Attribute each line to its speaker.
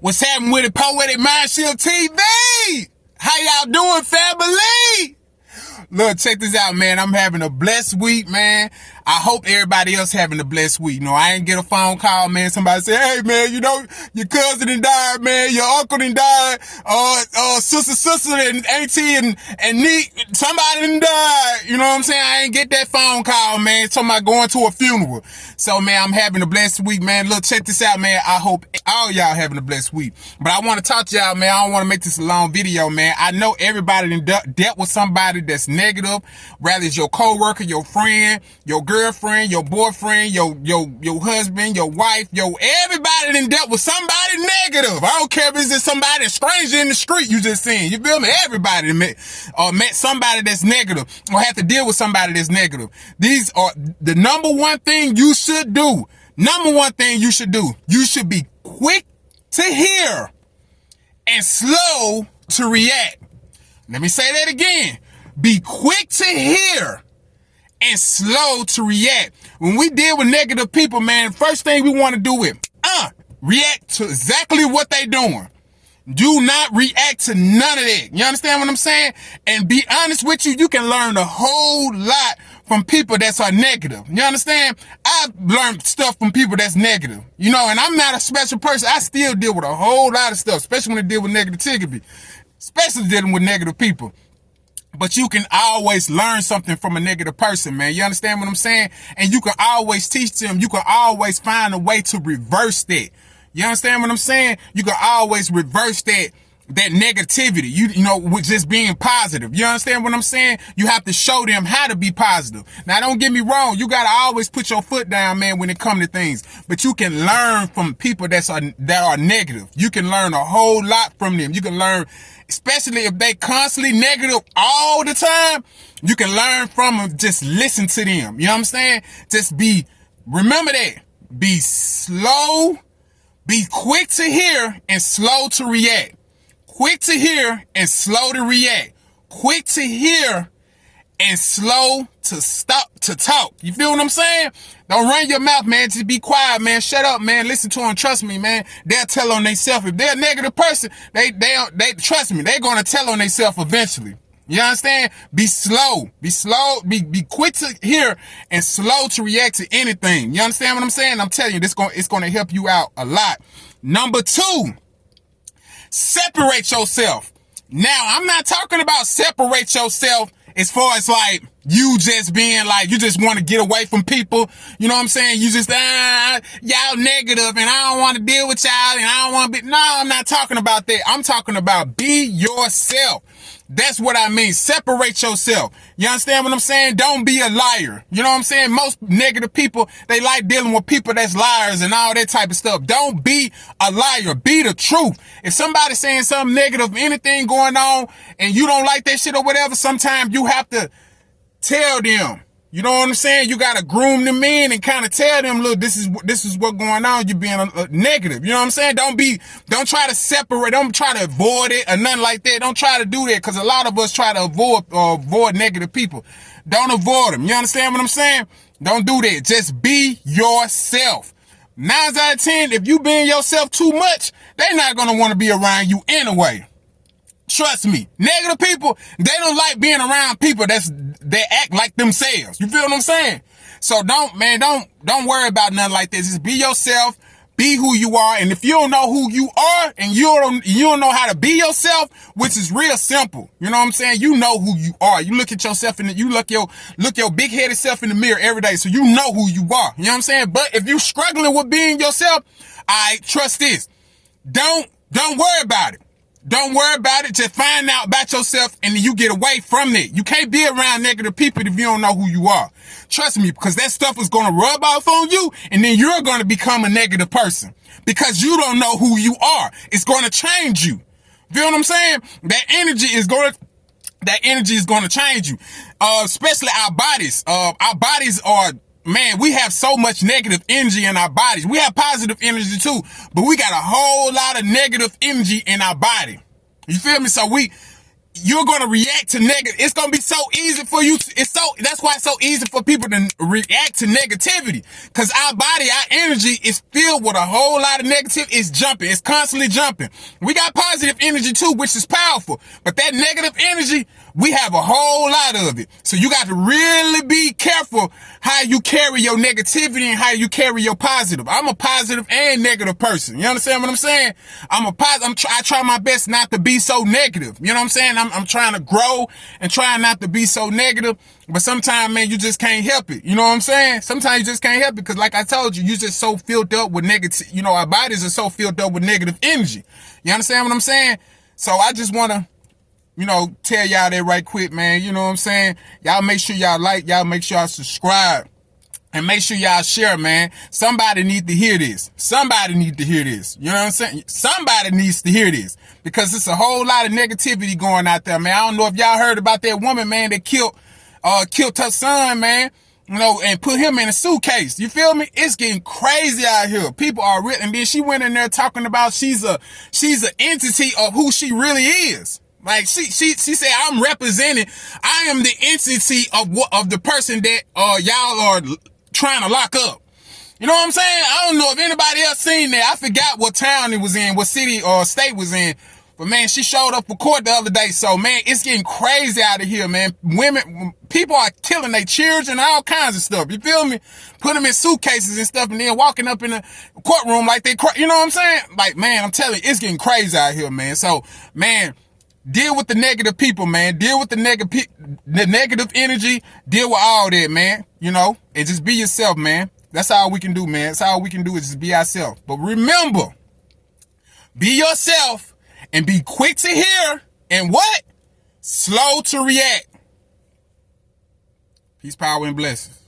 Speaker 1: What's happening with it? Poetic Mindshift TV. How y'all doing, family? Look, check this out, man. I'm having a blessed week, man. I hope everybody else having a blessed week. You know, I ain't get a phone call, man. Somebody say, hey, man, you know, your cousin done died, man. Your uncle done died. Sister and auntie and niece, somebody done died. You know what I'm saying? I ain't get that phone call, man. Somebody going to a funeral. So, man, I'm having a blessed week, man. Look, check this out, man. I hope all y'all having a blessed week. But I want to talk to y'all, man. I don't want to make this a long video, man. I know everybody done dealt with somebody that's negative, whether it's your coworker, your friend, your girlfriend, your boyfriend, your husband, your wife, everybody done dealt with somebody negative. I don't care if it's just somebody, a stranger in the street you just seen. You feel me? Everybody met somebody that's negative or have to deal with somebody that's negative. These are the number one thing you should do. Number one thing you should do. You should be quick to hear and slow to react. Let me say that again. Be quick to hear and slow to react. When we deal with negative people, man, first thing we want to do is react to exactly what they doing. Do not react to none of that. You understand what I'm saying? And be honest with you, you can learn a whole lot from people that are negative. You understand? I've learned stuff from people that's negative. You know, and I'm not a special person. I still deal with a whole lot of stuff, especially when I deal with negativity, especially dealing with negative people. But you can always learn something from a negative person, man. You understand what I'm saying? And you can always teach them. You can always find a way to reverse that. You understand what I'm saying? You can always reverse that negativity, you know, with just being positive. You understand what I'm saying? You have to show them how to be positive. Now, don't get me wrong. You got to always put your foot down, man, when it comes to things. But you can learn from people that are negative. You can learn a whole lot from them. You can learn, especially if they constantly negative all the time, you can learn from them. Just listen to them. You know what I'm saying? Remember that. Be slow, be quick to hear and slow to react. Quick to hear and slow to react. Quick to hear and slow to stop to talk. You feel what I'm saying? Don't run your mouth, man. Just be quiet, man. Shut up, man. Listen to them. Trust me, man. They'll tell on themselves. If they're a negative person, they trust me. They're going to tell on themselves eventually. You understand? Be slow. Be slow. Be quick to hear and slow to react to anything. You understand what I'm saying? I'm telling you, it's going to help you out a lot. Number 2. Separate yourself. Now, I'm not talking about separate yourself as far as like you just being like, you just want to get away from people. You know what I'm saying? You just, y'all negative and I don't want to deal with y'all and I don't want to be. No, I'm not talking about that. I'm talking about be yourself. That's what I mean. Separate yourself. You understand what I'm saying? Don't be a liar. You know what I'm saying? Most negative people, they like dealing with people that's liars and all that type of stuff. Don't be a liar. Be the truth. If somebody's saying something negative, anything going on, and you don't like that shit or whatever, sometimes you have to tell them. You know what I'm saying? You got to groom them in and kind of tell them, look, this is what's going on. You're being negative. You know what I'm saying? Don't try to separate. Don't try to avoid it or nothing like that. Don't try to do that because a lot of us try to avoid negative people. Don't avoid them. You understand what I'm saying? Don't do that. Just be yourself. 9 out of 10, if you being yourself too much, they're not going to want to be around you anyway. Trust me, negative people, they don't like being around people that act like themselves. You feel what I'm saying? So don't worry about nothing like this. Just be yourself, be who you are. And if you don't know who you are and you don't know how to be yourself, which is real simple. You know what I'm saying? You know who you are. You look at yourself you look your big headed self in the mirror every day. So you know who you are. You know what I'm saying? But if you're struggling with being yourself, trust this. Don't worry about it. Don't worry about it. Just find out about yourself and then you get away from it. You can't be around negative people if you don't know who you are. Trust me, because that stuff is going to rub off on you and then you're going to become a negative person because you don't know who you are. It's going to change you. Feel what I'm saying? That energy is going to change you. Especially our bodies. Our bodies are, man, we have so much negative energy in our bodies. We have positive energy too, but we got a whole lot of negative energy in our body. You feel me? So you're going to react to negative. It's going to be so easy for you. That's why it's so easy for people to react to negativity. Cause our body, our energy is filled with a whole lot of negative. It's jumping. It's constantly jumping. We got positive energy too, which is powerful. But that negative energy, we have a whole lot of it. So you got to really be careful how you carry your negativity and how you carry your positive. I'm a positive and negative person. You understand what I'm saying? I try my best not to be so negative. You know what I'm saying? I'm trying to grow and trying not to be so negative. But sometimes, man, you just can't help it. You know what I'm saying? Sometimes you just can't help it because, like I told you, you're just so filled up with negative. You know, our bodies are so filled up with negative energy. You understand what I'm saying? So I just want to, tell y'all that right quick, man. You know what I'm saying? Y'all make sure y'all like, y'all make sure y'all subscribe. And make sure y'all share, man. Somebody need to hear this. Somebody need to hear this. You know what I'm saying? Somebody needs to hear this. Because it's a whole lot of negativity going out there, man. I don't know if y'all heard about that woman, man, that killed her son, man. And put him in a suitcase. You feel me? It's getting crazy out here. People are real. And then she went in there talking about she's an entity of who she really is. Like she said, I am the entity of the person that y'all are trying to lock up. You know what I'm saying? I don't know if anybody else seen that. I forgot what town it was in, what city or state was in. But man, she showed up for court the other day. So man, it's getting crazy out of here, man. People are killing their children, all kinds of stuff. You feel me? Put them in suitcases and stuff and then walking up in the courtroom like you know what I'm saying? Like, man, I'm telling you, it's getting crazy out here, man. So, man, deal with the negative people, man. Deal with the negative energy. Deal with all that, man. And just be yourself, man. That's all we can do, man. That's all we can do is just be ourselves. But remember, be yourself and be quick to hear and what? Slow to react. Peace, power, and blessings.